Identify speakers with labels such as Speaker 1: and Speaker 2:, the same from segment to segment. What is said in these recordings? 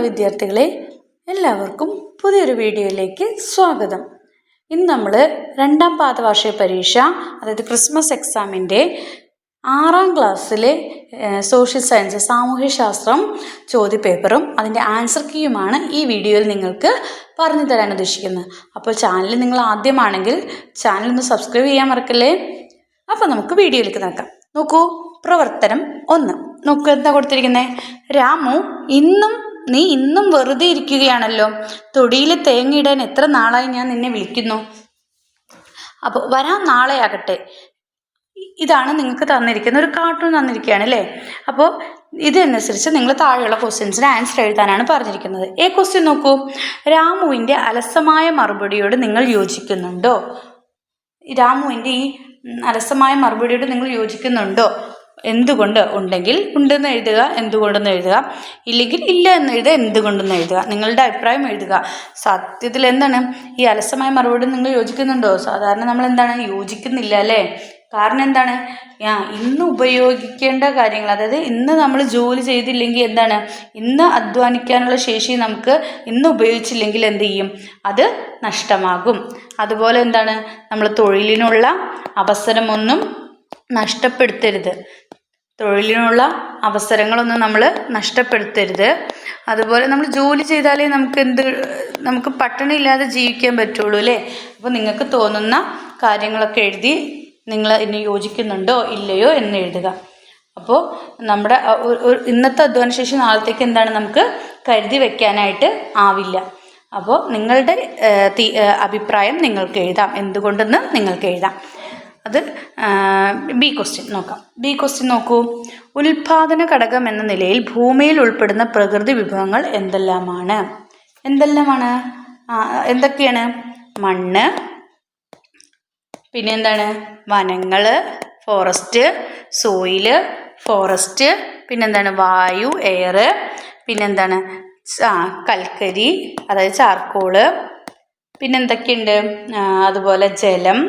Speaker 1: വിദ്യാർത്ഥികളെ, എല്ലാവർക്കും പുതിയൊരു വീഡിയോയിലേക്ക് സ്വാഗതം. ഇന്ന് നമ്മൾ രണ്ടാം പാദവാർഷിക പരീക്ഷ, അതായത് ക്രിസ്മസ് എക്സാമിൻ്റെ 6ാം ക്ലാസ്സിലെ സോഷ്യൽ സയൻസ് സാമൂഹ്യശാസ്ത്രം ചോദ്യപേപ്പറും അതിൻ്റെ ആൻസർ കീയുമാണ് ഈ വീഡിയോയിൽ നിങ്ങൾക്ക് പറഞ്ഞു തരാൻ ഉദ്ദേശിക്കുന്നത്. അപ്പോൾ ചാനൽ നിങ്ങൾ ആദ്യമാണെങ്കിൽ ചാനൽ ഒന്ന് സബ്സ്ക്രൈബ് ചെയ്യാൻ മറക്കല്ലേ. അപ്പോൾ നമുക്ക് വീഡിയോയിലേക്ക് നോക്കാം. നോക്കൂ, പ്രവർത്തനം 1. നോക്കൂ, എന്താ കൊടുത്തിരിക്കുന്നത്? രാമു, നീ ഇന്നും വെറുതെ ഇരിക്കുകയാണല്ലോ. തൊടിയിൽ തേങ്ങയിടാൻ എത്ര നാളായി ഞാൻ നിന്നെ വിളിക്കുന്നു. അപ്പോൾ വരാൻ നാളെയാകട്ടെ. ഇതാണ് നിങ്ങൾക്ക് തന്നിരിക്കുന്ന ഒരു കാർട്ടൂൺ തന്നിരിക്കുകയാണ് അല്ലേ. അപ്പോൾ ഇതനുസരിച്ച് നിങ്ങൾ താഴെയുള്ള ക്വസ്റ്റ്യൻസിന് ആൻസർ എഴുതാനാണ് പറഞ്ഞിരിക്കുന്നത്. ക്വസ്റ്റ്യൻ നോക്കൂ. രാമുവിൻ്റെ അലസമായ മറുപടിയോട് നിങ്ങൾ യോജിക്കുന്നുണ്ടോ? രാമുവിൻ്റെ ഈ അലസമായ മറുപടിയോട് നിങ്ങൾ യോജിക്കുന്നുണ്ടോ? എന്തുകൊണ്ട്? ഉണ്ടെങ്കിൽ ഉണ്ടെന്ന് എഴുതുക, എന്തുകൊണ്ടെന്ന് എഴുതുക. ഇല്ലെങ്കിൽ ഇല്ല എന്ന് എഴുതുക, എന്തുകൊണ്ടെന്ന് എഴുതുക. നിങ്ങളുടെ അഭിപ്രായം എഴുതുക. സത്യത്തിൽ എന്താണ് ഈ അലസമായ മറുപടി നിങ്ങൾ യോജിക്കുന്നുണ്ടോ? സാധാരണ നമ്മൾ എന്താണ് യോജിക്കുന്നില്ല അല്ലേ. കാരണം എന്താണ്? ഇന്ന് ഉപയോഗിക്കേണ്ട കാര്യങ്ങൾ, അതായത് ഇന്ന് നമ്മൾ ജോലി ചെയ്തില്ലെങ്കിൽ എന്താണ്, ഇന്ന് അധ്വാനിക്കാനുള്ള ശേഷി നമുക്ക് ഇന്ന് ഉപയോഗിച്ചില്ലെങ്കിൽ എന്ത് ചെയ്യും? അത് നഷ്ടമാകും. അതുപോലെ എന്താണ്, നമ്മൾ തൊഴിലിനുള്ള അവസരമൊന്നും നഷ്ടപ്പെടുത്തരുത്. തൊഴിലിനുള്ള അവസരങ്ങളൊന്നും നമ്മൾ നഷ്ടപ്പെടുത്തരുത്. അതുപോലെ നമ്മൾ ജോലി ചെയ്താലേ നമുക്ക് പട്ടിണിയില്ലാതെ ജീവിക്കാൻ പറ്റുള്ളൂ അല്ലേ. അപ്പോൾ നിങ്ങൾക്ക് തോന്നുന്ന കാര്യങ്ങളൊക്കെ എഴുതി നിങ്ങൾ ഇനി യോജിക്കുന്നുണ്ടോ ഇല്ലയോ എന്ന് എഴുതുക. അപ്പോൾ നമ്മുടെ ഇന്നത്തെ അധ്വാനശേഷി നാളത്തേക്ക് എന്താണ് നമുക്ക് കരുതി വെക്കാനായിട്ട് ആവില്ല. അപ്പോൾ നിങ്ങളുടെ അഭിപ്രായം നിങ്ങൾക്ക് എഴുതാം, എന്തുകൊണ്ടെന്ന് നിങ്ങൾക്ക് എഴുതാം. അത് ബി ക്വസ്റ്റ്യൻ നോക്കാം. ബി ക്വസ്റ്റ്യൻ നോക്കൂ. ഉൽപാദന ഘടകം എന്ന നിലയിൽ ഭൂമിയിൽ ഉൾപ്പെടുന്ന പ്രകൃതി വിഭവങ്ങൾ എന്തെല്ലാമാണ്? എന്തൊക്കെയാണ്? മണ്ണ്, പിന്നെ എന്താണ്? വനങ്ങൾ, ഫോറസ്റ്റ്, സോയില്, ഫോറസ്റ്റ്, പിന്നെന്താണ്? വായു, എയർ, പിന്നെന്താണ്? കൽക്കരി, അതായത് ചാർക്കോള്, പിന്നെന്തൊക്കെയുണ്ട്? അതുപോലെ ജലം,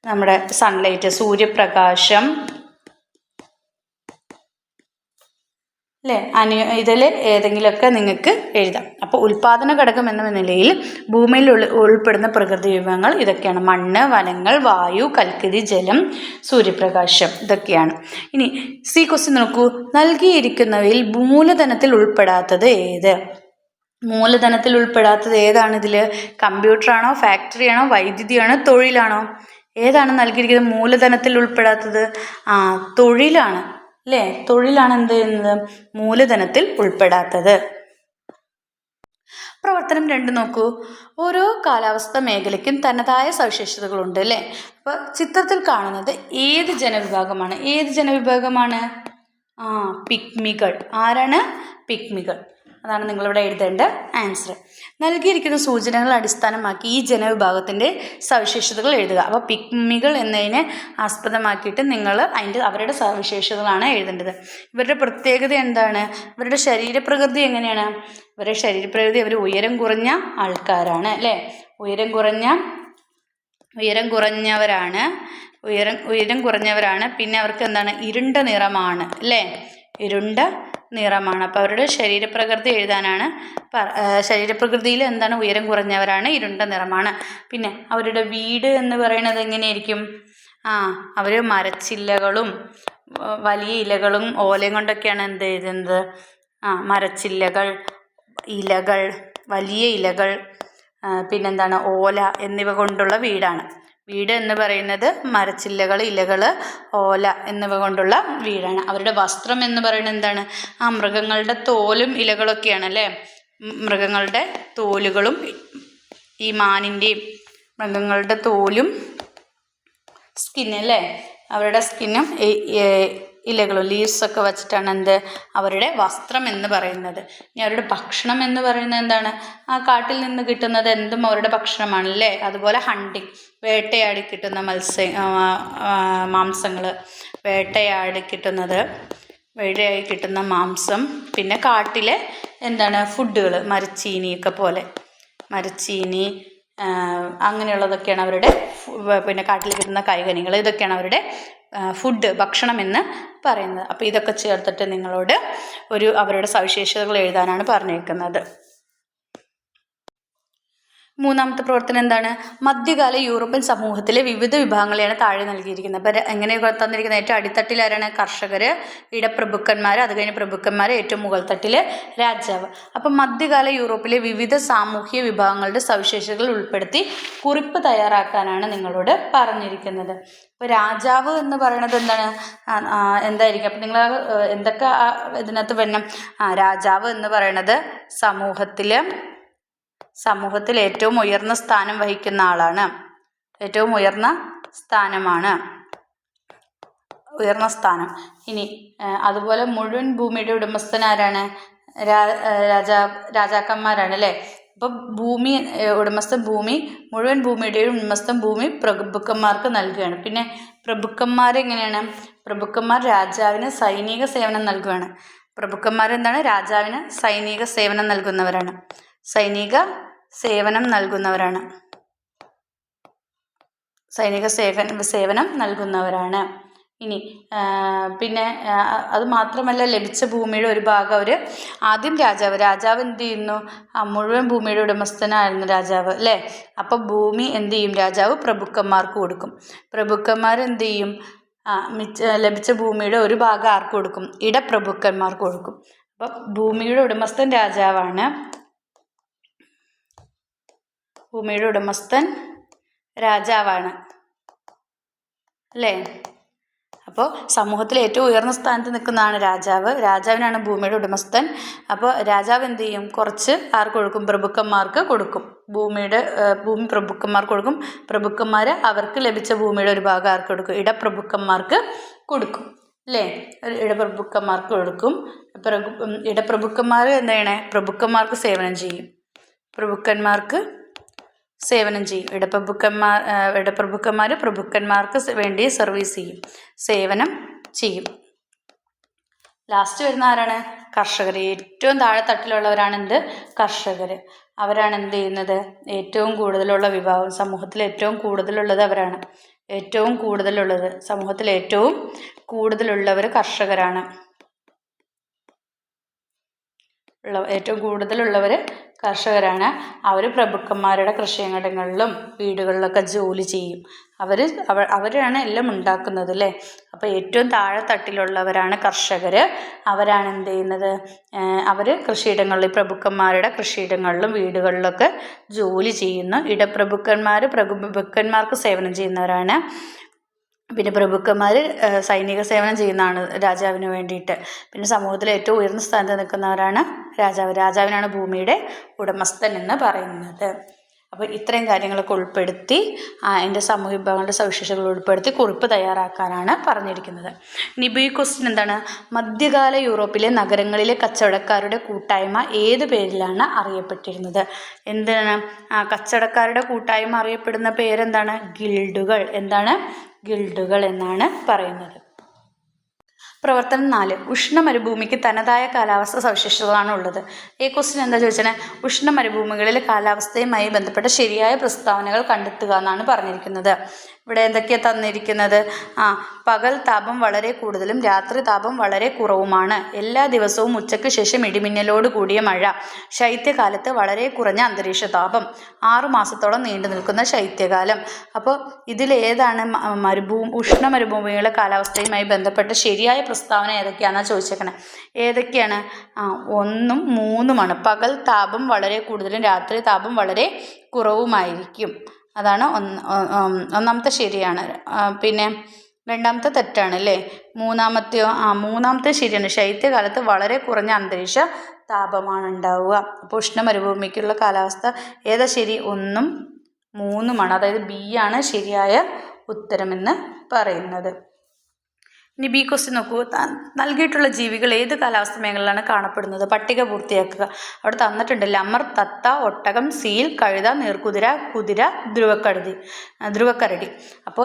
Speaker 1: നമ്മുടെ സൺലൈറ്റ്, സൂര്യപ്രകാശം അല്ലേ. ഇതിൽ ഏതെങ്കിലുമൊക്കെ നിങ്ങൾക്ക് എഴുതാം. അപ്പോൾ ഉൽപാദന ഘടകം എന്ന നിലയിൽ ഭൂമിയിൽ ഉൾപ്പെടുന്ന പ്രകൃതി വിഭവങ്ങൾ ഇതൊക്കെയാണ്: മണ്ണ്, വനങ്ങൾ, വായു, കൽക്കരി, ജലം, സൂര്യപ്രകാശം. ഇതൊക്കെയാണ്. ഇനി സി ക്വസ്റ്റ്യൻ നോക്കൂ. നൽകിയിരിക്കുന്നവയിൽ മൂലധനത്തിൽ ഉൾപ്പെടാത്തത് ഏത്? മൂലധനത്തിൽ ഉൾപ്പെടാത്തത് ഏതാണ്? ഇതിൽ കമ്പ്യൂട്ടറാണോ, ഫാക്ടറിയാണോ, വൈദ്യുതിയാണോ, തൊഴിലാണോ? ഏതാണ് നൽകിയിരിക്കുന്നത് മൂലധനത്തിൽ ഉൾപ്പെടാത്തത്? തൊഴിലാണ് അല്ലേ. തൊഴിലാണ് എന്ത് ചെയ്യുന്നത്? മൂലധനത്തിൽ ഉൾപ്പെടാത്തത്. പ്രവർത്തനം 2 നോക്കൂ. ഓരോ കാലാവസ്ഥ മേഖലയ്ക്കും തനതായ സവിശേഷതകളുണ്ട് അല്ലേ. അപ്പോൾ ചിത്രത്തിൽ കാണുന്നത് ഏത് ജനവിഭാഗമാണ്? പിഗ്മികൾ. ആരാണ്? പിഗ്മികൾ. അതാണ് നിങ്ങളിവിടെ എഴുതേണ്ട ആൻസർ. നൽകിയിരിക്കുന്ന സൂചനകൾ അടിസ്ഥാനമാക്കി ഈ ജനവിഭാഗത്തിൻ്റെ സവിശേഷതകൾ എഴുതുക. അപ്പോൾ പിഗ്മികൾ എന്നതിനെ ആസ്പദമാക്കിയിട്ട് നിങ്ങൾ അവരുടെ സവിശേഷതകളാണ് എഴുതേണ്ടത്. ഇവരുടെ പ്രത്യേകത എന്താണ്? ഇവരുടെ ശരീരപ്രകൃതി എങ്ങനെയാണ്? ഇവരുടെ ശരീരപ്രകൃതി, അവർ ഉയരം കുറഞ്ഞ ആൾക്കാരാണ് അല്ലേ. ഉയരം കുറഞ്ഞവരാണ്. പിന്നെ അവർക്ക് എന്താണ്? ഇരുണ്ട നിറമാണ് അല്ലേ. ഇരുണ്ട നിറമാണ്. അപ്പോൾ അവരുടെ ശരീരപ്രകൃതി എഴുതാനാണ്. ശരീരപ്രകൃതിയിൽ എന്താണ്? ഉയരം കുറഞ്ഞവരാണ്, ഇരുണ്ട നിറമാണ്. പിന്നെ അവരുടെ വീട് എന്ന് പറയുന്നത് എങ്ങനെയായിരിക്കും? അവർ മരച്ചില്ലകളും വലിയ ഇലകളും ഓലയും കൊണ്ടൊക്കെയാണ് എന്ത് ചെയ്യുന്നത്? മരച്ചില്ലകൾ, ഇലകൾ, വലിയ ഇലകൾ, പിന്നെന്താണ്? ഓല എന്നിവ കൊണ്ടുള്ള വീടാണ്. വീട് എന്ന് പറയുന്നത് മരച്ചില്ലകൾ, ഇലകൾ, ഓല എന്നിവ കൊണ്ടുള്ള വീടാണ്. അവരുടെ വസ്ത്രം എന്ന് പറയുന്നത് എന്താണ്? മൃഗങ്ങളുടെ തോലും ഇലകളൊക്കെയാണ് അല്ലേ. മൃഗങ്ങളുടെ തോലുകളും, ഈ മാനിൻ്റെയും മൃഗങ്ങളുടെ തോലും സ്കിന്നല്ലേ, അവരുടെ സ്കിന്നും ഇലകളും ലീവ്സൊക്കെ വെച്ചിട്ടാണ് അവരുടെ വസ്ത്രം എന്ന് പറയുന്നത്. ഇനി അവരുടെ ഭക്ഷണം എന്ന് പറയുന്നത് എന്താണ്? കാട്ടിൽ നിന്ന് കിട്ടുന്നത് എന്തും അവരുടെ ഭക്ഷണമാണല്ലേ. അതുപോലെ ഹണ്ടിങ്, വേട്ടയാടി കിട്ടുന്ന മാംസങ്ങൾ, വേട്ടയാടി കിട്ടുന്ന മാംസം, പിന്നെ കാട്ടിലെ എന്താണ് ഫുഡുകൾ, മരച്ചീനിയൊക്കെ പോലെ, മരച്ചീനി അങ്ങനെയുള്ളതൊക്കെയാണ് അവരുടെ, പിന്നെ കാട്ടിൽ കിട്ടുന്ന കായ്കനികൾ, ഇതൊക്കെയാണ് അവരുടെ ഭക്ഷണം എന്ന് പറയുന്നത്. അപ്പോൾ ഇതൊക്കെ ചേർത്തിട്ട് നിങ്ങളോട് അവരുടെ സവിശേഷതകൾ എഴുതാനാണ് പറഞ്ഞേക്കുന്നത്. മൂന്നാമത്തെ പ്രവർത്തനം എന്താണ്? മധ്യകാല യൂറോപ്യൻ സമൂഹത്തിലെ വിവിധ വിഭാഗങ്ങളെയാണ് താഴെ നൽകിയിരിക്കുന്നത്. അപ്പം എങ്ങനെ തന്നിരിക്കുന്നത്? ഏറ്റവും അടിത്തട്ടിൽ ആരാണ്? കർഷകർ, ഇടപ്രഭുക്കന്മാർ, അത് കഴിഞ്ഞ് പ്രഭുക്കന്മാർ, ഏറ്റവും മുകൾ തട്ടിൽ രാജാവ്. അപ്പം മധ്യകാല യൂറോപ്പിലെ വിവിധ സാമൂഹ്യ വിഭാഗങ്ങളുടെ സവിശേഷതകൾ ഉൾപ്പെടുത്തി കുറിപ്പ് തയ്യാറാക്കാനാണ് നിങ്ങളോട് പറഞ്ഞിരിക്കുന്നത്. അപ്പോൾ രാജാവ് എന്ന് പറയുന്നത് എന്താണ്? എന്തായിരിക്കും? അപ്പം നിങ്ങൾ എന്തൊക്കെ ഇതിനകത്ത് വരണം? രാജാവ് എന്ന് പറയുന്നത് സമൂഹത്തിൽ ഏറ്റവും ഉയർന്ന സ്ഥാനം വഹിക്കുന്ന ആളാണ്. ഏറ്റവും ഉയർന്ന സ്ഥാനം. ഇനി അതുപോലെ മുഴുവൻ ഭൂമിയുടെ ഉടമസ്ഥൻ ആരാണ്? രാജാക്കന്മാരാണ് അല്ലേ? അപ്പം മുഴുവൻ ഭൂമിയുടെയും ഉടമസ്ഥൻ ഭൂമി പ്രഭുക്കന്മാർക്ക് നൽകുകയാണ്. പിന്നെ പ്രഭുക്കന്മാരെങ്ങനെയാണ്? പ്രഭുക്കന്മാർ രാജാവിന് സൈനിക സേവനം നൽകുകയാണ്. പ്രഭുക്കന്മാരെന്താണ്? രാജാവിന് സൈനിക സേവനം നൽകുന്നവരാണ്. ഇനി പിന്നെ അത് മാത്രമല്ല, ലഭിച്ച ഭൂമിയുടെ ഒരു ഭാഗം ആദ്യം രാജാവ് എന്ത് ചെയ്യുന്നു? മുഴുവൻ ഭൂമിയുടെ ഉടമസ്ഥനായിരുന്നു രാജാവ് അല്ലേ? അപ്പം ഭൂമി എന്ത് ചെയ്യും? രാജാവ് പ്രഭുക്കന്മാർക്ക് കൊടുക്കും. പ്രഭുക്കന്മാർ എന്ത് ചെയ്യും? ലഭിച്ച ഭൂമിയുടെ ഒരു ഭാഗം ആർക്ക് കൊടുക്കും? ഇടപ്രഭുക്കന്മാർക്ക് കൊടുക്കും. അപ്പം ഭൂമിയുടെ ഉടമസ്ഥൻ രാജാവാണ്. അല്ലേ? അപ്പോൾ സമൂഹത്തിൽ ഏറ്റവും ഉയർന്ന സ്ഥാനത്ത് നിൽക്കുന്നതാണ് രാജാവിനാണ് ഭൂമിയുടെ ഉടമസ്ഥൻ. അപ്പോൾ രാജാവ് എന്ത് ചെയ്യും? കുറച്ച് ആർക്ക് കൊടുക്കും? പ്രഭുക്കന്മാർക്ക് കൊടുക്കും. ഭൂമി പ്രഭുക്കന്മാർക്ക് കൊടുക്കും. പ്രഭുക്കന്മാർ അവർക്ക് ലഭിച്ച ഭൂമിയുടെ ഒരു ഭാഗം ആർക്ക് കൊടുക്കും? ഇടപ്രഭുക്കന്മാർക്ക് കൊടുക്കും അല്ലേ? ഇടപ്രഭുക്കന്മാർക്ക് കൊടുക്കും. ഇടപ്രഭുക്കന്മാർ എന്ത് ചെയ്യണേ? പ്രഭുക്കന്മാർക്ക് സേവനം ചെയ്യും. ഇടപ്രഭുക്കന്മാർ പ്രഭുക്കന്മാർക്ക് വേണ്ടി സർവീസ് ചെയ്യും, സേവനം ചെയ്യും. ലാസ്റ്റ് വരുന്ന ആരാണ്? കർഷകർ. ഏറ്റവും താഴെ തട്ടിലുള്ളവരാണ് കർഷകർ. അവരാണ് എന്ത് ചെയ്യുന്നത്? ഏറ്റവും കൂടുതലുള്ള വിഭാഗം. സമൂഹത്തിൽ ഏറ്റവും കൂടുതലുള്ളത് അവരാണ്. സമൂഹത്തിൽ ഏറ്റവും കൂടുതലുള്ളവർ കർഷകരാണ്. അവർ പ്രഭുക്കന്മാരുടെ കൃഷിയിടങ്ങളിലും വീടുകളിലൊക്കെ ജോലി ചെയ്യും. അവരാണ് എല്ലാം ഉണ്ടാക്കുന്നത് അല്ലേ? അപ്പോൾ ഏറ്റവും താഴെ തട്ടിലുള്ളവരാണ് കർഷകർ. അവരാണ് എന്ത് ചെയ്യുന്നത്? അവർ പ്രഭുക്കന്മാരുടെ കൃഷിയിടങ്ങളിലും വീടുകളിലൊക്കെ ജോലി ചെയ്യുന്നു. പ്രഭുക്കന്മാർക്ക് സേവനം ചെയ്യുന്നവരാണ്. പിന്നെ പ്രഭുക്കന്മാർ സൈനിക സേവനം ചെയ്യുന്നതാണ് രാജാവിന് വേണ്ടിയിട്ട്. പിന്നെ സമൂഹത്തിലെ ഏറ്റവും ഉയർന്ന സ്ഥാനത്ത് നിൽക്കുന്നവരാണ് രാജാവിനാണ് ഭൂമിയുടെ ഉടമസ്ഥൻ എന്ന് പറയുന്നത്. അപ്പോൾ ഇത്രയും കാര്യങ്ങളൊക്കെ ഉൾപ്പെടുത്തി അതിൻ്റെ സാമൂഹ്യ വിഭാഗങ്ങളുടെ സവിശേഷതകൾ ഉൾപ്പെടുത്തി കുറിപ്പ് തയ്യാറാക്കാനാണ് പറഞ്ഞിരിക്കുന്നത്. ഇനി ഈ ക്വസ്റ്റ്യൻ എന്താണ്? മധ്യകാല യൂറോപ്പിലെ നഗരങ്ങളിലെ കച്ചവടക്കാരുടെ കൂട്ടായ്മ ഏത് പേരിലാണ് അറിയപ്പെട്ടിരുന്നത്? എന്താണ് കച്ചവടക്കാരുടെ കൂട്ടായ്മ അറിയപ്പെടുന്ന പേരെന്താണ്? ഗിൽഡുകൾ എന്നാണ് പറയുന്നത്. പ്രവർത്തനം 4. ഉഷ്ണമരുഭൂമിക്ക് തനതായ കാലാവസ്ഥ സവിശേഷതകളാണ് ഉള്ളത്. ഈ ക്വസ്റ്റ്യൻ എന്താ ചോദിച്ചാൽ ഉഷ്ണമരുഭൂമികളിലെ കാലാവസ്ഥയുമായി ബന്ധപ്പെട്ട ശരിയായ പ്രസ്താവനകൾ കണ്ടെത്തുക എന്നാണ് പറഞ്ഞിരിക്കുന്നത്. ഇവിടെ എന്തൊക്കെയാണ് തന്നിരിക്കുന്നത്? പകൽ താപം വളരെ കൂടുതലും രാത്രി താപം വളരെ കുറവുമാണ്. എല്ലാ ദിവസവും ഉച്ചയ്ക്ക് ശേഷം ഇടിമിന്നലോട് കൂടിയ മഴ. ശൈത്യകാലത്ത് വളരെ കുറഞ്ഞ അന്തരീക്ഷ താപം. 6 മാസത്തോളം നീണ്ടു നിൽക്കുന്ന ശൈത്യകാലം. അപ്പോൾ ഇതിലേതാണ് ഉഷ്ണമരുഭൂമികളുടെ കാലാവസ്ഥയുമായി ബന്ധപ്പെട്ട ശരിയായ പ്രസ്താവന ഏതൊക്കെയാണെന്നാണ് ചോദിച്ചേക്കണേ. ഏതൊക്കെയാണ്? 1ഉം 3ഉമാണ്. പകൽ താപം വളരെ കൂടുതലും രാത്രി താപം വളരെ കുറവുമായിരിക്കും. അതാണ് ഒന്നാമത്തെ ശരിയാണ്. പിന്നെ രണ്ടാമത്തെ തെറ്റാണ് അല്ലേ? മൂന്നാമത്തെ ശരിയാണ്. ശൈത്യകാലത്ത് വളരെ കുറഞ്ഞ അന്തരീക്ഷ താപമാണ് ഉണ്ടാവുക. അപ്പോൾ ഉഷ്ണമരുഭൂമിക്കുള്ള കാലാവസ്ഥ ഏതാ ശരി? 1ഉം 3ഉമാണ്. അതായത് ബി ആണ് ശരിയായ ഉത്തരമെന്ന് പറയുന്നത്. ഇനി ബി ക്വസ്റ്റ്യൻ നോക്കൂ. നൽകിയിട്ടുള്ള ജീവികൾ ഏത് കാലാവസ്ഥ മേഖലയിലാണ് കാണപ്പെടുന്നത്? പട്ടിക പൂർത്തിയാക്കുക. അവിടെ തന്നിട്ടുണ്ട് ലമർ, തത്ത, ഒട്ടകം, സീൽ, കഴുത, നീർക്കുതിര, കുതിര, ധ്രുവക്കരടി. അപ്പോൾ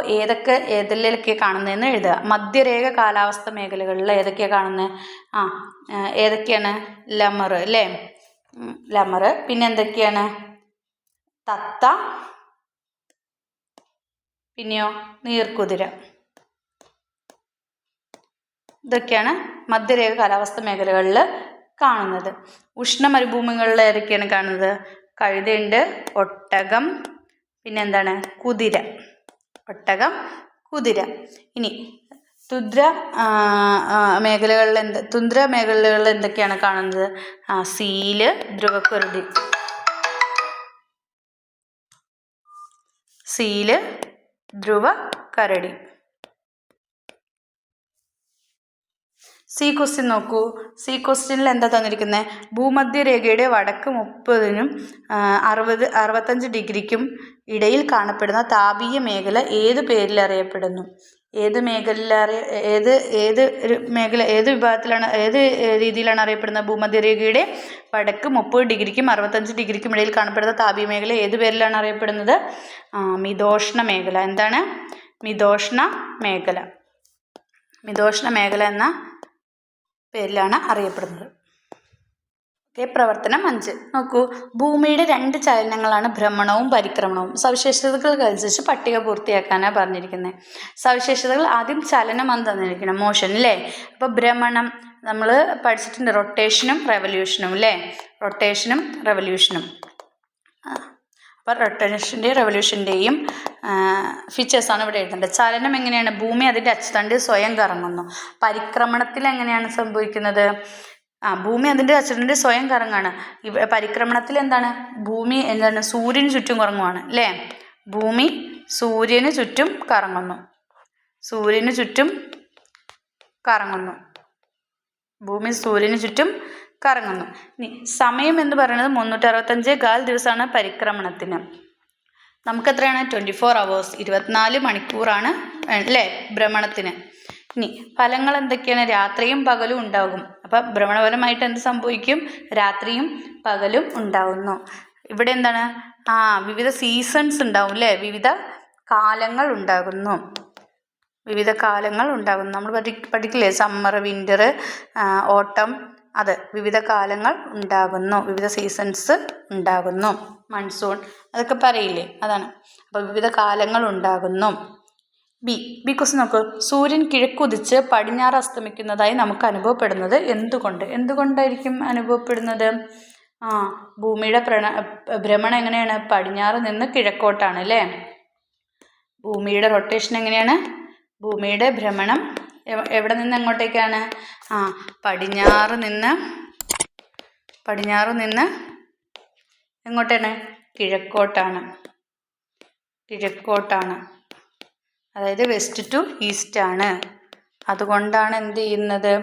Speaker 1: ഏതിലൊക്കെ കാണുന്നതെന്ന് എഴുതുക. മധ്യരേഖ കാലാവസ്ഥ മേഖലകളിൽ ഏതൊക്കെയാണ് കാണുന്നത്? ഏതൊക്കെയാണ്? ലമർ അല്ലേ? പിന്നെ എന്തൊക്കെയാണ്? തത്ത, പിന്നെയോ നീർക്കുതിര. ഇതൊക്കെയാണ് മധ്യരേഖ കാലാവസ്ഥ മേഖലകളിൽ കാണുന്നത്. ഉഷ്ണ മരുഭൂമികളിൽ ഏതൊക്കെയാണ് കാണുന്നത്? കഴുതയുണ്ട്, ഒട്ടകം, പിന്നെന്താണ്? കുതിര. ഒട്ടകം, കുതിര. ഇനി തുന്ദ്ര മേഖലകളിൽ എന്തൊക്കെയാണ് കാണുന്നത്? സീല്, ധ്രുവക്കരടി. സീല്, ധ്രുവക്കരടി. സി ക്വസ്റ്റ്യൻ നോക്കൂ. സി ക്വസ്റ്റ്യനിൽ എന്താ തന്നിരിക്കുന്നത്? ഭൂമധ്യരേഖയുടെ വടക്ക് 30-നും 65 ഡിഗ്രിക്കും ഇടയിൽ കാണപ്പെടുന്ന താപീയ മേഖല ഏത് പേരിൽ അറിയപ്പെടുന്നു? ഏത് വിഭാഗത്തിലാണ്, ഏത് രീതിയിലാണ് അറിയപ്പെടുന്നത്? ഭൂമധ്യരേഖയുടെ വടക്ക് 30 ഡിഗ്രിക്കും 65 ഡിഗ്രിക്കും ഇടയിൽ കാണപ്പെടുന്ന താപീയ മേഖല ഏത് പേരിലാണ് അറിയപ്പെടുന്നത്? മിതോഷ്ണ മേഖല. എന്താണ്? മിതോഷ്ണ മേഖല. മിതോഷ്ണ മേഖല എന്ന പേരിലാണ് അറിയപ്പെടുന്നത്. പ്രവർത്തനം 5 നോക്കൂ. ഭൂമിയുടെ 2 ചലനങ്ങളാണ് ഭ്രമണവും പരിക്രമണവും. സവിശേഷതകൾക്കനുസരിച്ച് പട്ടിക പൂർത്തിയാക്കാനാണ് പറഞ്ഞിരിക്കുന്നത്. സവിശേഷതകൾ ആദ്യം ചലനം എന്ന് തന്നിരിക്കണം, മോഷൻ അല്ലേ. അപ്പോൾ ഭ്രമണം നമ്മൾ പഠിച്ചിട്ടുണ്ട്, റൊട്ടേഷനും റെവല്യൂഷനും അല്ലേ. റൊട്ടേഷനും റെവല്യൂഷനും. അപ്പോൾ റൊട്ടേഷൻ്റെയും റെവല്യൂഷൻ്റെയും ഫീച്ചേഴ്സാണ് ഇവിടെ എഴുതേണ്ടത്. ചലനം എങ്ങനെയാണ്? ഭൂമി അതിൻ്റെ അച്ചുതണ്ടിൽ സ്വയം കറങ്ങുന്നു. പരിക്രമണത്തിൽ എങ്ങനെയാണ് സംഭവിക്കുന്നത്? ഭൂമി അതിൻ്റെ അച്ചുതണ്ടിൽ സ്വയം കറങ്ങാണ്. പരിക്രമണത്തിൽ എന്താണ്? ഭൂമി എന്താണ്? സൂര്യന് ചുറ്റും കറങ്ങുവാണ് അല്ലേ. ഭൂമി സൂര്യന് ചുറ്റും കറങ്ങുന്നു. സൂര്യന് ചുറ്റും കറങ്ങുന്നു. ഭൂമി സൂര്യന് ചുറ്റും കറങ്ങുന്നു. ഇനി സമയം എന്ന് പറയുന്നത് 365 ദിവസമാണ് പരിക്രമണത്തിന്. നമുക്ക് എത്രയാണ്? 24 hours, 24 മണിക്കൂറാണ് അല്ലേ ഭ്രമണത്തിന്. ഇനി ഫലങ്ങൾ എന്തൊക്കെയാണ്? രാത്രിയും പകലും ഉണ്ടാകും. അപ്പം ഭ്രമണപരമായിട്ട് എന്ത് സംഭവിക്കും? രാത്രിയും പകലും ഉണ്ടാകുന്നു. ഇവിടെ എന്താണ്? വിവിധ സീസൺസ് ഉണ്ടാവും അല്ലേ. വിവിധ കാലങ്ങൾ ഉണ്ടാകുന്നു. വിവിധ കാലങ്ങൾ ഉണ്ടാകുന്നു. നമ്മൾ പഠിക്കില്ലേ, സമ്മർ, വിൻ്റർ, ഓട്ടം. അത് വിവിധ കാലങ്ങൾ ഉണ്ടാകുന്നു. വിവിധ സീസൺസ് ഉണ്ടാകുന്നു. മൺസൂൺ അതൊക്കെ പറയില്ലേ, അതാണ്. അപ്പോൾ വിവിധ കാലങ്ങൾ ഉണ്ടാകുന്നു. ബി ക്വസ്റ്റ്യൻ നോക്കൂ. സൂര്യൻ കിഴക്കുദിച്ച് പടിഞ്ഞാറ് അസ്തമിക്കുന്നതായി നമുക്ക് അനുഭവപ്പെടുന്നത് എന്തുകൊണ്ട്? എന്തുകൊണ്ടായിരിക്കും അനുഭവപ്പെടുന്നത്? ഭൂമിയുടെ ഭ്രമണം എങ്ങനെയാണ്? പടിഞ്ഞാറ് നിന്ന് കിഴക്കോട്ടാണ് അല്ലേ. ഭൂമിയുടെ റൊട്ടേഷൻ എങ്ങനെയാണ്? ഭൂമിയുടെ ഭ്രമണം എവിടെ നിന്ന് എങ്ങോട്ടേക്കാണ്? പടിഞ്ഞാറ് നിന്ന് എങ്ങോട്ടാണ്? കിഴക്കോട്ടാണ്. കിഴക്കോട്ടാണ്, അതായത് വെസ്റ്റ് ടു ഈസ്റ്റ് ആണ്. അതുകൊണ്ടാണ് എന്ത് ചെയ്യുന്നത്?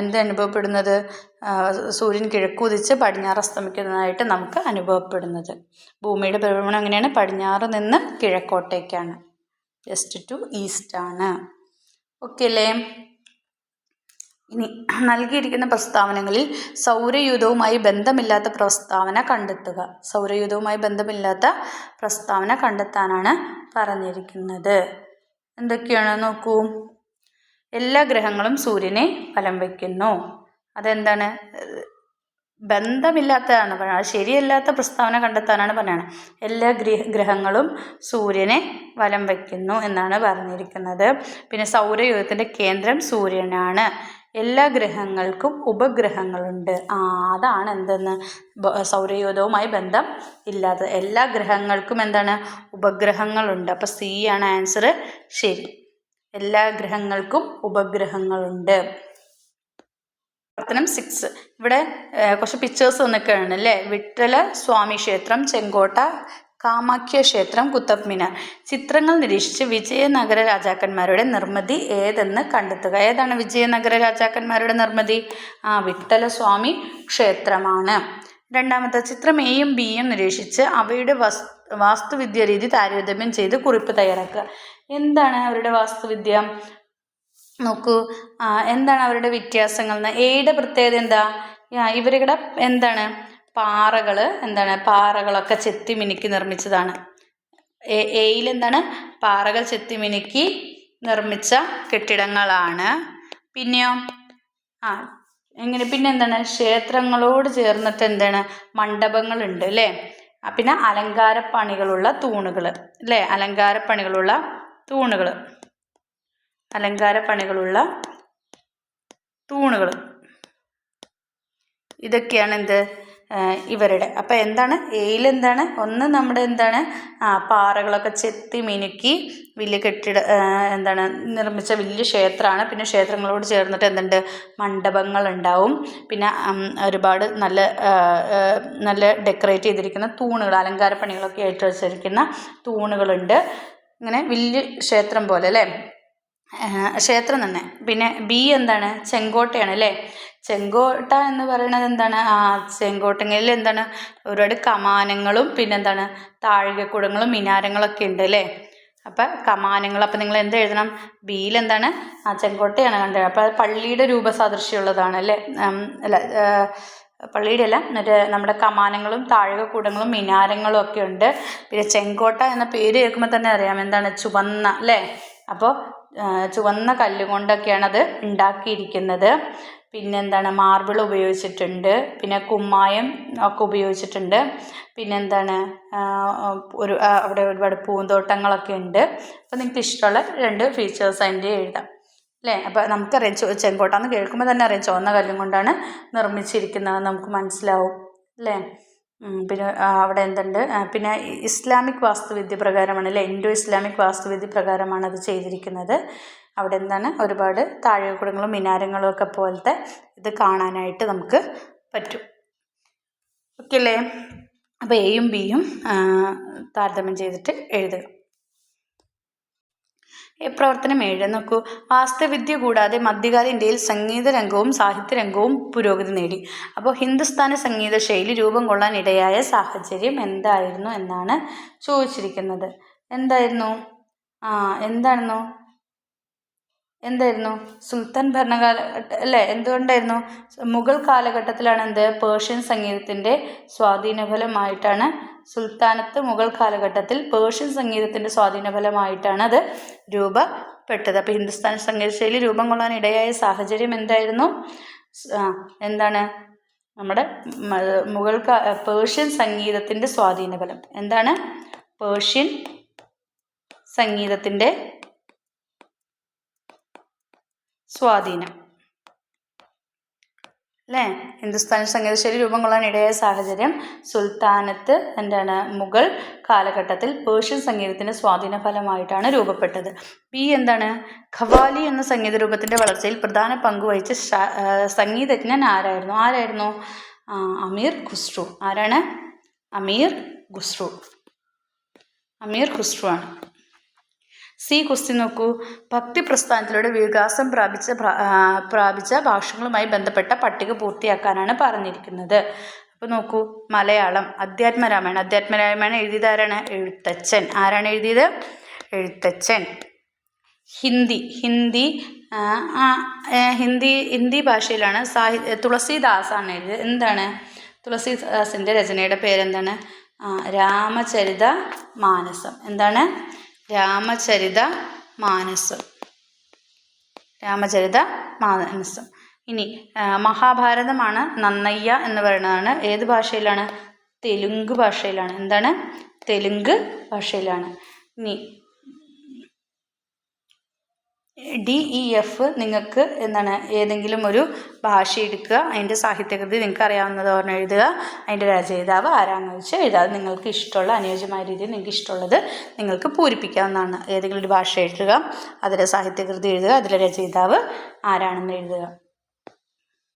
Speaker 1: എന്ത് അനുഭവപ്പെടുന്നത്? സൂര്യൻ കിഴക്കുദിച്ച് പടിഞ്ഞാറ് അസ്തമിക്കുന്നതായിട്ട് നമുക്ക് അനുഭവപ്പെടുന്നത്. ഭൂമിയുടെ ഭ്രമണം എങ്ങനെയാണ്? പടിഞ്ഞാറ് നിന്ന് കിഴക്കോട്ടേക്കാണ്. വെസ്റ്റ് ടു ഈസ്റ്റ് ആണ്. ഓക്കെ അല്ലേ? ഇനി നൽകിയിരിക്കുന്ന പ്രസ്താവനകളിൽ സൗരയൂഥവുമായി ബന്ധമില്ലാത്ത പ്രസ്താവന കണ്ടെത്തുക. സൗരയൂഥവുമായി ബന്ധമില്ലാത്ത പ്രസ്താവന കണ്ടെത്താനാണ് പറഞ്ഞിരിക്കുന്നത്. എന്തൊക്കെയാണ് നോക്കൂ. എല്ലാ ഗ്രഹങ്ങളും സൂര്യനെ വലം വയ്ക്കുന്നു. അതെന്താണ്? ബന്ധമില്ലാത്തതാണ് പറയുന്നത്. ശരിയല്ലാത്ത പ്രസ്താവന കണ്ടെത്താനാണ് പറയുന്നത്. എല്ലാ ഗ്രഹങ്ങളും സൂര്യനെ വലം വയ്ക്കുന്നു എന്നാണ് പറഞ്ഞിരിക്കുന്നത്. പിന്നെ സൗരയൂഥത്തിൻ്റെ കേന്ദ്രം സൂര്യനാണ്. എല്ലാ ഗ്രഹങ്ങൾക്കും ഉപഗ്രഹങ്ങളുണ്ട്. അതാണ് എന്തെന്ന് സൗരയൂഥവുമായി ബന്ധം ഇല്ലാത്തത്. എല്ലാ ഗ്രഹങ്ങൾക്കും എന്താണ്? ഉപഗ്രഹങ്ങളുണ്ട്. അപ്പോൾ സി ആണ് ആൻസർ. ശരി, എല്ലാ ഗ്രഹങ്ങൾക്കും ഉപഗ്രഹങ്ങളുണ്ട്. പ്രവർത്തനം 6. ഇവിടെ കുറച്ച് പിക്ചേഴ്സ് വന്നൊക്കെയാണ് അല്ലേ. വിട്ടല സ്വാമി ക്ഷേത്രം, ചെങ്കോട്ട, കാമാഖ്യ ക്ഷേത്രം, കുത്തബ് മിനാർ. ചിത്രങ്ങൾ നിരീക്ഷിച്ച് വിജയനഗര രാജാക്കന്മാരുടെ നിർമ്മിതി ഏതെന്ന് കണ്ടെത്തുക. ഏതാണ് വിജയനഗര രാജാക്കന്മാരുടെ നിർമ്മിതി? വിട്ടല സ്വാമി ക്ഷേത്രമാണ്. രണ്ടാമത്തെ, ചിത്രം എയും ബിയും നിരീക്ഷിച്ച് അവയുടെ വാസ്തുവിദ്യ രീതി താരതമ്യം ചെയ്ത് കുറിപ്പ് തയ്യാറാക്കുക. എന്താണ് അവരുടെ വാസ്തുവിദ്യ? നോക്കൂ, എന്താണ് അവരുടെ വ്യത്യാസങ്ങൾ? എയുടെ പ്രത്യേകത എന്താ? ഇവരുടെ എന്താണ്? പാറകൾ എന്താണ്? പാറകളൊക്കെ ചെത്തി മിനുക്കി നിർമ്മിച്ചതാണ്. എയിൽ എന്താണ്? പാറകൾ ചെത്തി മിനുക്കി നിർമ്മിച്ച കെട്ടിടങ്ങളാണ്. പിന്നെയോ എങ്ങനെ? പിന്നെ എന്താണ്? ക്ഷേത്രങ്ങളോട് ചേർന്നിട്ട് എന്താണ്? മണ്ഡപങ്ങളുണ്ട് അല്ലേ. പിന്നെ അലങ്കാരപ്പണികളുള്ള തൂണുകൾ അല്ലേ. അലങ്കാരപ്പണികളുള്ള തൂണുകൾ. ഇതൊക്കെയാണ് എന്ത് ഇവരുടെ. അപ്പോൾ എന്താണ് എയിലെന്താണ് ഒന്ന് നമ്മുടെ എന്താണ് പാറകളൊക്കെ ചെത്തി മിനുക്കി വലിയ എന്താണ് നിർമ്മിച്ച വലിയ ക്ഷേത്രമാണ്. പിന്നെ ക്ഷേത്രങ്ങളോട് ചേർന്നിട്ട് എന്തുണ്ട് മണ്ഡപങ്ങളുണ്ടാവും. പിന്നെ ഒരുപാട് നല്ല ഡെക്കറേറ്റ് ചെയ്തിരിക്കുന്ന തൂണുകൾ, അലങ്കാര പണികളൊക്കെ ആയിട്ട് വെച്ചിരിക്കുന്ന തൂണുകളുണ്ട്. ഇങ്ങനെ വലിയ ക്ഷേത്രം പോലെ അല്ലേ, ക്ഷേത്രം തന്നെ. പിന്നെ ബി എന്താണ് ചെങ്കോട്ടയാണ് അല്ലേ. ചെങ്കോട്ട എന്ന് പറയുന്നത് എന്താണ് ചെങ്കോട്ടങ്ങളിൽ എന്താണ് ഒരുപാട് കമാനങ്ങളും പിന്നെന്താണ് താഴികക്കുടങ്ങളും മിനാരങ്ങളൊക്കെ ഉണ്ട് അല്ലേ. അപ്പം കമാനങ്ങൾ, അപ്പം നിങ്ങൾ എന്ത് എഴുതണം, ബിയിൽ എന്താണ് ചെങ്കോട്ടയാണ് കണ്ടത്. അപ്പോൾ അത് പള്ളിയുടെ രൂപസാദൃശ്യമുള്ളതാണ് അല്ലേ. അല്ല, പള്ളിയുടെ അല്ല, മറ്റേ നമ്മുടെ കമാനങ്ങളും താഴികക്കുടങ്ങളും മിനാരങ്ങളും ഒക്കെ ഉണ്ട്. പിന്നെ ചെങ്കോട്ട എന്ന പേര് കേൾക്കുമ്പോൾ തന്നെ അറിയാം എന്താണ് ചുവന്ന അല്ലേ. അപ്പോൾ ചുവന്ന കല്ലുകൊണ്ടൊക്കെയാണ് അത് ഉണ്ടാക്കിയിരിക്കുന്നത്. പിന്നെന്താണ് മാർബിൾ ഉപയോഗിച്ചിട്ടുണ്ട്. പിന്നെ കുമ്മായം ഒക്കെ ഉപയോഗിച്ചിട്ടുണ്ട്. പിന്നെന്താണ് അവിടെ ഒരുപാട് പൂന്തോട്ടങ്ങളൊക്കെ ഉണ്ട്. അപ്പോൾ നിങ്ങൾക്ക് ഇഷ്ടമുള്ള 2 ഫീച്ചേഴ്സ് അതിൻ്റെ എഴുതാം അല്ലേ. അപ്പോൾ നമുക്കറിയാം ചെങ്കോട്ട എന്ന് കേൾക്കുമ്പോൾ തന്നെ അറിയാം ചുവന്ന കല്ലും കൊണ്ടാണ് നിർമ്മിച്ചിരിക്കുന്നത്, നമുക്ക് മനസ്സിലാവും അല്ലേ. പിന്നെ അവിടെ എന്തുണ്ട്, പിന്നെ ഇസ്ലാമിക് വാസ്തുവിദ്യ പ്രകാരമാണ് അല്ലേ, ഇൻഡോ ഇസ്ലാമിക് വാസ്തുവിദ്യ പ്രകാരമാണ് അത് ചെയ്തിരിക്കുന്നത്. അവിടെ എന്താണ് ഒരുപാട് താഴികക്കുടങ്ങളും മിനാരങ്ങളും ഒക്കെ പോലത്തെ ഇത് കാണാനായിട്ട് നമുക്ക് പറ്റും. ഓക്കെ അല്ലേ. അപ്പോൾ എയും ബിയും താരതമ്യം ചെയ്തിട്ട് എഴുതുക. പ്രവർത്തനം 7 നോക്കൂ. വാസ്തുവിദ്യ കൂടാതെ മധ്യകാല ഇന്ത്യയിൽ സംഗീത രംഗവും സാഹിത്യ രംഗവും പുരോഗതി നേടി. അപ്പോൾ ഹിന്ദുസ്ഥാനി സംഗീത ശൈലി രൂപം കൊള്ളാൻ ഇടയായ സാഹചര്യം എന്തായിരുന്നു എന്നാണ് ചോദിച്ചിരിക്കുന്നത്. എന്തായിരുന്നു സുൽത്താൻ ഭരണകാല അല്ലേ. എന്തുകൊണ്ടായിരുന്നു? മുഗൾ കാലഘട്ടത്തിലാണ് പേർഷ്യൻ സംഗീതത്തിൻ്റെ സ്വാധീനഫലമായിട്ടാണ് സുൽത്താനത്ത് മുഗൾ കാലഘട്ടത്തിൽ പേർഷ്യൻ സംഗീതത്തിൻ്റെ സ്വാധീനഫലമായിട്ടാണ് അത് രൂപപ്പെട്ടത്. അപ്പോൾ ഹിന്ദുസ്ഥാനി സംഗീത ശൈലി രൂപം കൊള്ളാൻ ഇടയായ സാഹചര്യം എന്തായിരുന്നു? എന്താണ് നമ്മുടെ പേർഷ്യൻ സംഗീതത്തിൻ്റെ സ്വാധീനഫലം. എന്താണ് പേർഷ്യൻ സംഗീതത്തിൻ്റെ സ്വാധീനം അല്ലേ. ഹിന്ദുസ്ഥാനി സംഗീതശൈലി രൂപം കൊള്ളാൻ ഇടയായ സാഹചര്യം സുൽത്താനത്ത് മുഗൾ കാലഘട്ടത്തിൽ പേർഷ്യൻ സംഗീതത്തിൻ്റെ സ്വാധീന ഫലമായിട്ടാണ് രൂപപ്പെട്ടത്. ബി എന്താണ് ഖവാലി എന്ന സംഗീത രൂപത്തിൻ്റെ വളർച്ചയിൽ പ്രധാന പങ്ക് വഹിച്ച സംഗീതജ്ഞൻ ആരായിരുന്നു? അമീർ ഖുസ്രു. ആരാണ്? അമീർ ഖുസ്രു ആണ്. സി ക്വസ്റ്റ്യൻ നോക്കൂ. ഭക്തി പ്രസ്ഥാനത്തിലൂടെ വികാസം പ്രാപിച്ച ഭാഷകളുമായി ബന്ധപ്പെട്ട പട്ടിക പൂർത്തിയാക്കാനാണ് പറഞ്ഞിരിക്കുന്നത്. അപ്പോൾ നോക്കൂ, മലയാളം അധ്യാത്മരാമായണം എഴുതിയത് ആരാണ്? എഴുത്തച്ഛൻ. ആരാണ് എഴുതിയത്? എഴുത്തച്ഛൻ. ഹിന്ദി ഭാഷയിലാണ് തുളസീദാസാണ് എഴുതിയത്. എന്താണ് തുളസീദാസിൻ്റെ രചനയുടെ പേരെന്താണ്? രാമചരിത മാനസം. എന്താണ്? രാമചരിത മാനസം. ഇനി മഹാഭാരതമാണ് നന്നയ്യ എന്ന് പറയുന്നതാണ് ഏത് ഭാഷയിലാണ്? തെലുങ്ക് ഭാഷയിലാണ്. എന്താണ്? തെലുങ്ക് ഭാഷയിലാണ്. ഇനി DEF നിങ്ങൾക്ക് ഏതെങ്കിലും ഒരു ഭാഷ എടുക്കുക, അതിൻ്റെ സാഹിത്യകൃതി നിങ്ങൾക്ക് അറിയാവുന്നത് ഓർമ്മ എഴുതുക, അതിൻ്റെ രചയിതാവ് ആരാണെന്ന് വെച്ചാൽ എഴുതുക. അത് നിങ്ങൾക്ക് ഇഷ്ടമുള്ള അനുയോജ്യമായ രീതിയിൽ നിങ്ങൾക്ക് ഇഷ്ടമുള്ളത് നിങ്ങൾക്ക് പൂരിപ്പിക്കാവുന്നതാണ്. ഏതെങ്കിലും ഒരു ഭാഷ എഴുതുക, അതിലെ സാഹിത്യകൃതി എഴുതുക, അതിലെ രചയിതാവ് ആരാണെന്ന് എഴുതുക.